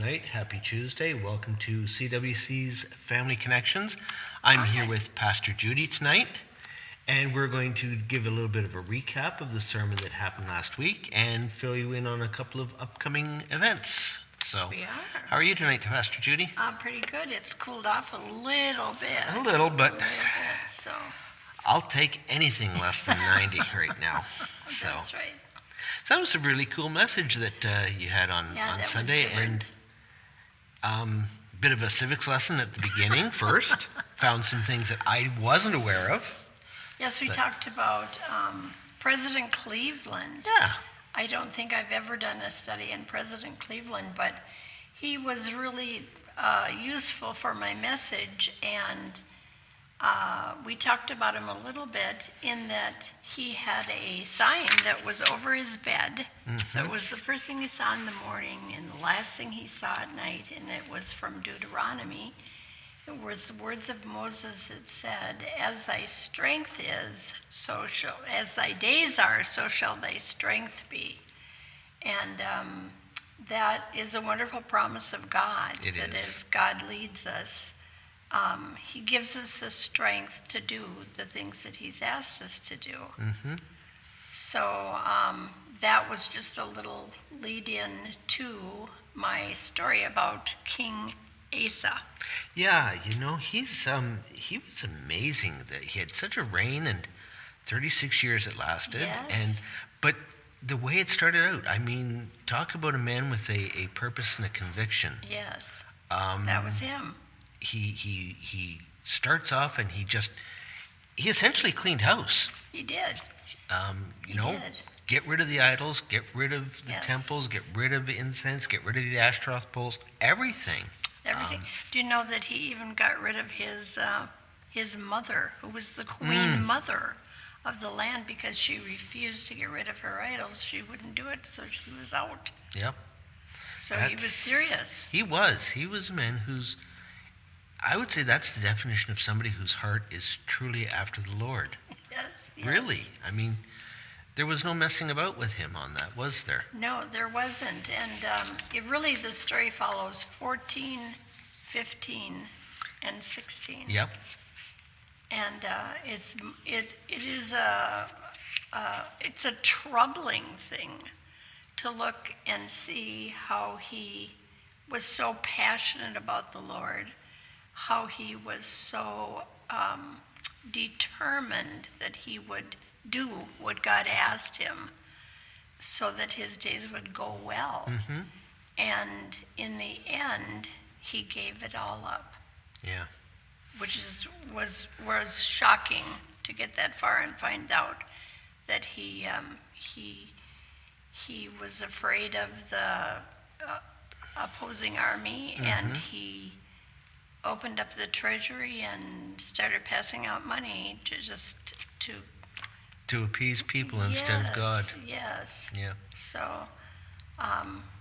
tonight. Happy Tuesday. Welcome to CWC's Family Connections. I'm here with Pastor Judy tonight, and we're going to give a little bit of a recap of the sermon that happened last week and fill you in on a couple of upcoming events. So, We are. How are you tonight, Pastor Judy? Pretty good. It's cooled off a little bit. A little, but So I'll take anything less than 90 right now. So. That's right. So that was a really cool message that you had on that Sunday, was different. and bit of a civics lesson at the beginning first. Found some things that I wasn't aware of. Yes, we talked about President Cleveland. Yeah. I don't think I've ever done a study in President Cleveland, but he was really useful for my message, and we talked about him a little bit in that he had a sign that was over his bed. So it was the first thing he saw in the morning and the last thing he saw at night, and it was from Deuteronomy. It was the words of Moses that said, "As thy strength is, as thy days are, so shall thy strength be." And that is a wonderful promise of God. It that is. As God leads us, he gives us the strength to do the things that he's asked us to do. Mm-hmm. So that was just a little lead in to my story about King Asa. Yeah, he was amazing that he had such a reign, and 36 years it lasted. Yes. But the way it started out, I mean, talk about a man with a purpose and a conviction. Yes, that was him. He starts off and he essentially cleaned house. He did. He did. Get rid of the idols, get rid of the Yes. temples, get rid of the incense, get rid of the Ashtaroth poles, everything. Everything. Do you know that he even got rid of his mother, who was the queen mother of the land, because she refused to get rid of her idols? She wouldn't do it, so she was out. Yep. So he was serious. He was a man who's, I would say that's the definition of somebody whose heart is truly after the Lord. Yes. Really. I mean, there was no messing about with him on that, was there? No, there wasn't. And the story follows 14, 15, and 16. Yep. And it's a troubling thing to look and see how he was so passionate about the Lord, how he was so determined that he would do what God asked him so that his days would go well. Mm-hmm. And in the end, he gave it all up. Yeah. Which was shocking to get that far and find out that he was afraid of the opposing army, and he opened up the treasury and started passing out money to appease people instead of God. Yes. Yeah. So,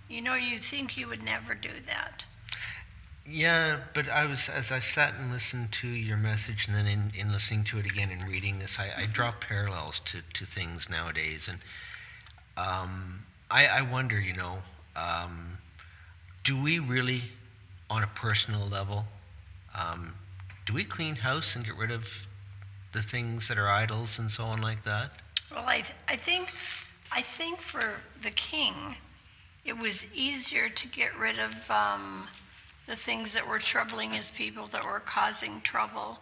you think you would never do that. Yeah, but as I sat and listened to your message, and then in listening to it again and reading this, I draw parallels to things nowadays, and I wonder, do we really, on a personal level, do we clean house and get rid of the things that are idols and so on like that? Well, I think for the king, it was easier to get rid of the things that were troubling his people, that were causing trouble.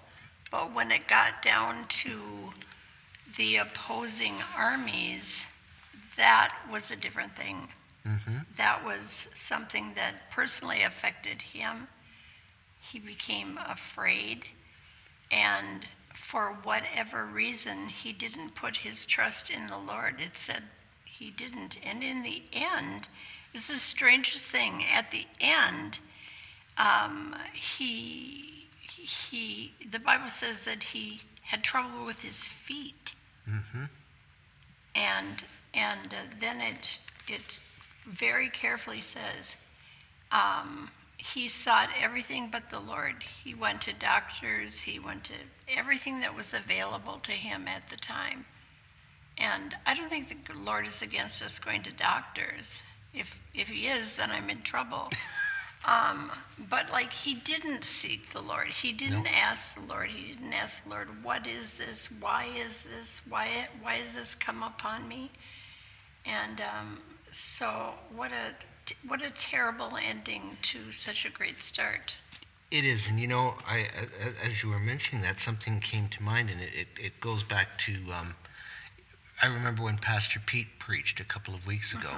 But when it got down to the opposing armies, that was a different thing. Mm-hmm. That was something that personally affected him. He became afraid, and for whatever reason, he didn't put his trust in the Lord. It said he didn't. And in the end, this is the strangest thing. At the end, the Bible says that he had trouble with his feet. Mm-hmm. And then it very carefully says, he sought everything but the Lord. He went to doctors. He went to everything that was available to him at the time. And I don't think the Lord is against us going to doctors. If he is, then I'm in trouble. But like he didn't seek the Lord. He didn't ask the Lord. He didn't ask the Lord, what is this? Why is this? Why has this come upon me? And so what a terrible ending to such a great start. It is, and as you were mentioning that, something came to mind, and it goes back to, I remember when Pastor Pete preached a couple of weeks ago,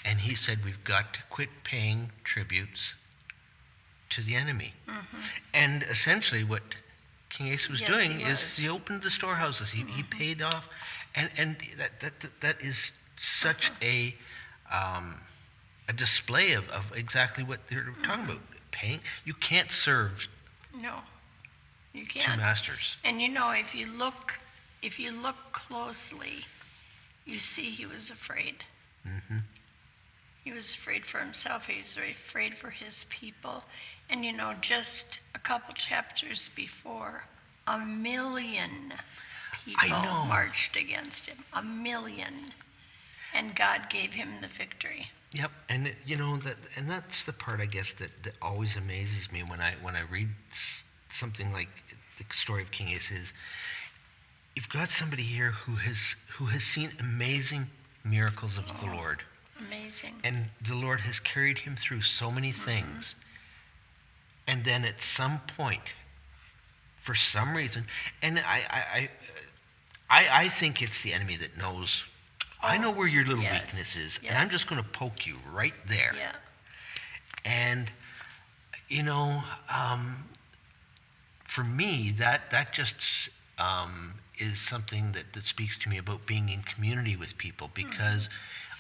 and he said we've got to quit paying tributes to the enemy. And essentially what King Asa was doing is he opened the storehouses, he paid off, and that is such a display of exactly what they're talking about. Paying, you can't serve No, you two can't. masters. And if you look closely, you see he was afraid. He was afraid for himself. He was afraid for his people. And just a couple chapters before, 1 million people marched against him. 1 million. And God gave him the victory. Yep, and that's the part, I guess, that always amazes me when I read something like the story of King Asa. Is you've got somebody here who has seen amazing miracles of the Lord. Amazing. And the Lord has carried him through so many things. And then at some point, for some reason, and I think it's the enemy that knows. I know where your little weakness is, and I'm just going to poke you right there. Yeah. And, for me, that just is something that speaks to me about being in community with people, because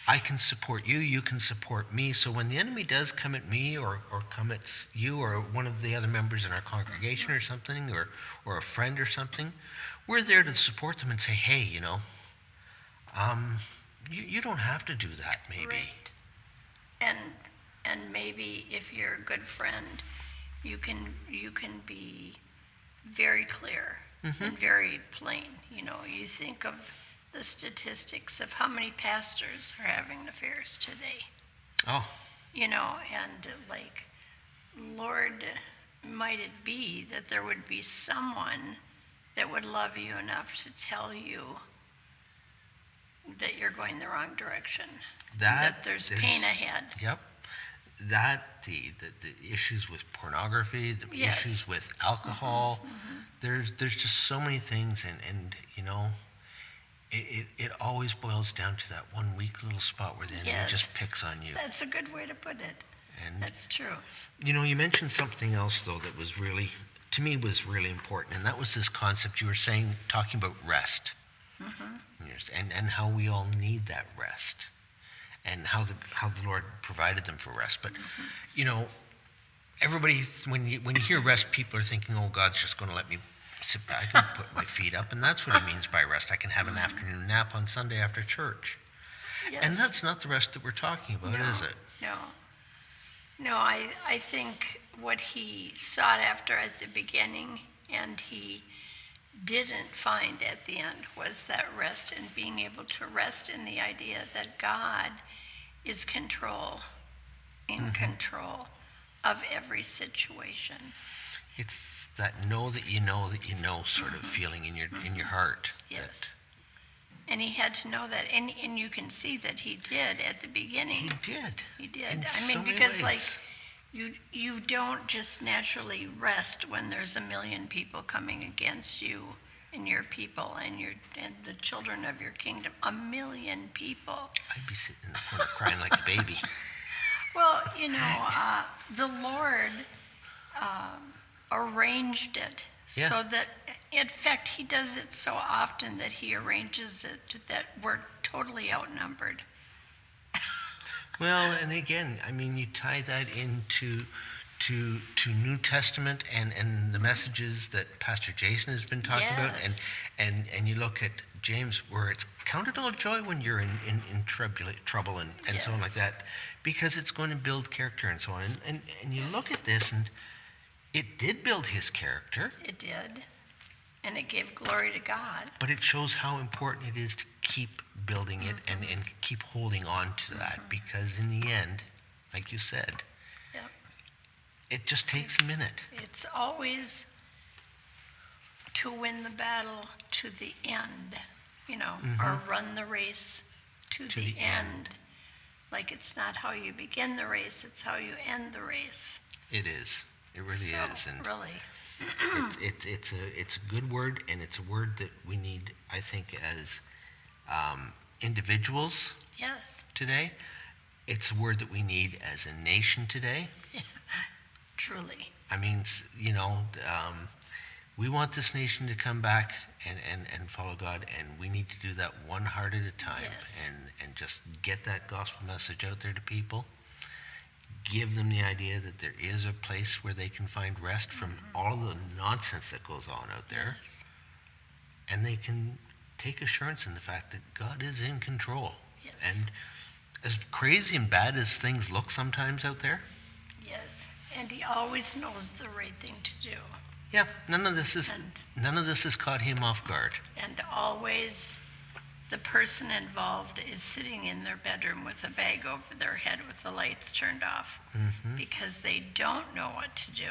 I can support you, you can support me. So when the enemy does come at me or come at you or one of the other members in our congregation or something, or a friend or something, we're there to support them and say, hey, you don't have to do that, maybe. Right. And maybe if you're a good friend, you can be very clear and very plain. You think of the statistics of how many pastors are having affairs today. Oh. And Lord, might it be that there would be someone that would love you enough to tell you that you're going the wrong direction, that there's pain ahead. Yep. The issues with pornography, the issues with alcohol, there's just so many things, and it always boils down to that one weak little spot where the enemy just picks on you. That's a good way to put it. And that's true. You mentioned something else, though, that was really, to me, was really important, and that was this concept you were talking about rest. And how we all need that rest, and how the Lord provided them for rest. But everybody, when you hear rest, people are thinking, oh, God's just going to let me sit back and put my feet up, and that's what he means by rest. I can have an afternoon nap on Sunday after church. Yes. And that's not the rest that we're talking about, is it? No, I think what he sought after at the beginning and he didn't find at the end was that rest, and being able to rest in the idea that God is in control of every situation. It's that know that you know sort of feeling in your heart. Yes. And he had to know that, and you can see that he did at the beginning. He did. Because you don't just naturally rest when there's 1 million people coming against you and your people and the children of your kingdom. 1 million people. I'd be sitting in the corner crying like a baby. Well, the Lord arranged it so that, in fact, he does it so often that he arranges it that we're totally outnumbered. Well, and again, you tie that into New Testament and the messages that Pastor Jason has been talking about, and you look at James, where it's counted all joy when you're in trouble and so on like that, because it's going to build character and so on. And you look at this, and it did build his character. It did, and it gave glory to God. But it shows how important it is to keep building it and keep holding on to that, because in the end, like you said, it just takes a minute. It's always to win the battle to the end, or run the race to the end. Like, it's not how you begin the race, it's how you end the race. It is. It really is. And really. it's a good word, and it's a word that we need, I think, as individuals Yes, today. It's a word that we need as a nation today. truly. I mean, we want this nation to come back and follow God, and we need to do that one heart at a time. Yes. And just get that gospel message out there to people. Give them the idea that there is a place where they can find rest from all the nonsense that goes on out there. Yes. And they can take assurance in the fact that God is in control. Yes. And as crazy and bad as things look sometimes out there, Yes, and he always knows the right thing to do. yeah, none of this has caught him off guard. And always the person involved is sitting in their bedroom with a bag over their head with the lights turned off because they don't know what to do.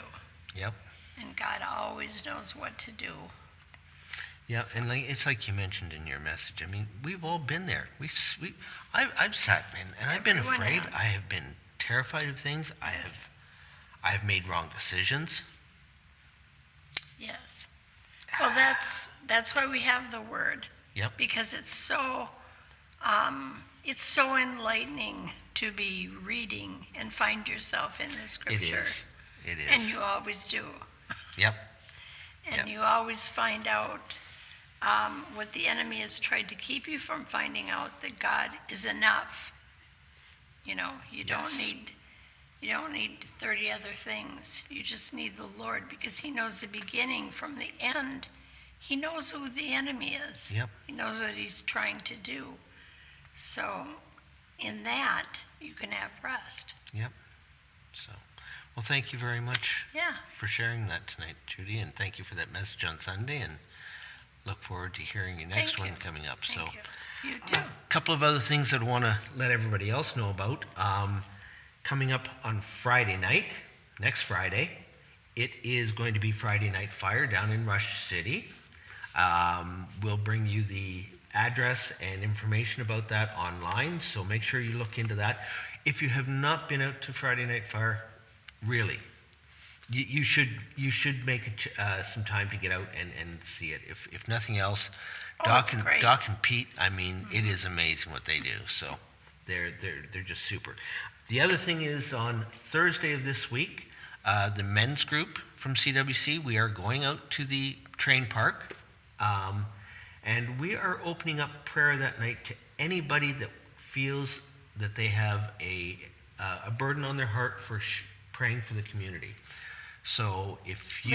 Yep. And God always knows what to do. Yeah, and it's like you mentioned in your message. I mean, we've all been there. I've sat and I've been Everyone afraid. has. I have been terrified of things. I have made wrong decisions. Yes. Well, that's why we have the word. Yep. Because it's so enlightening to be reading and find yourself in the It scripture. is. It is. And you always do. Yep. And Yep. you always find out what the enemy has tried to keep you from finding out, that God is enough. You don't need 30 other things. You just need the Lord, because he knows the beginning from the end. He knows who the enemy is. Yep. He knows what he's trying to do. So in that, you can have rest. Yep. So, well, thank you very much Yeah. for sharing that tonight, Judy, and thank you for that message on Sunday, and look forward to hearing your next Thank one you. coming up. Thank So, you. You too. a couple of other things that I want to let everybody else know about. Coming up on Friday night, next Friday, it is going to be Friday Night Fire down in Rush City. We'll bring you the address and information about that online, so make sure you look into that. If you have not been out to Friday Night Fire, really, you should make some time to get out and see it. If nothing else, it's great. Doc and Pete, I mean, it is amazing what they do. So they're just super. The other thing is, on Thursday of this week, the men's group from CWC, we are going out to the train park, and we are opening up prayer that night to anybody that feels that they have a burden on their heart for praying for the community. So if you...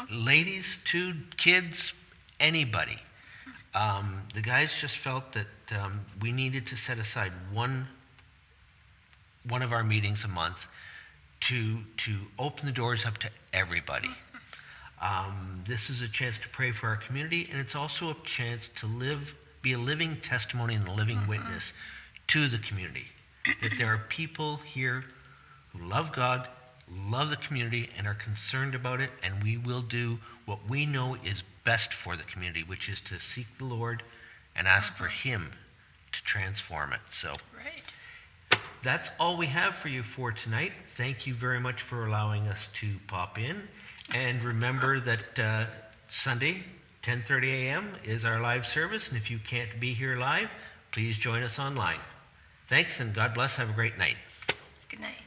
Ladies too, kids, anybody. The guys just felt that we needed to set aside one of our meetings a month to open the doors up to everybody. This is a chance to pray for our community, and it's also a chance to be a living testimony and a living witness to the community. That there are people here who love God, love the community, and are concerned about it, and we will do what we know is best for the community, which is to seek the Lord and ask for Him to transform it. So Right. that's all we have for you for tonight. Thank you very much for allowing us to pop in. And remember that Sunday, 10:30 a.m. is our live service, and if you can't be here live, please join us online. Thanks, and God bless. Have a great night. Good night.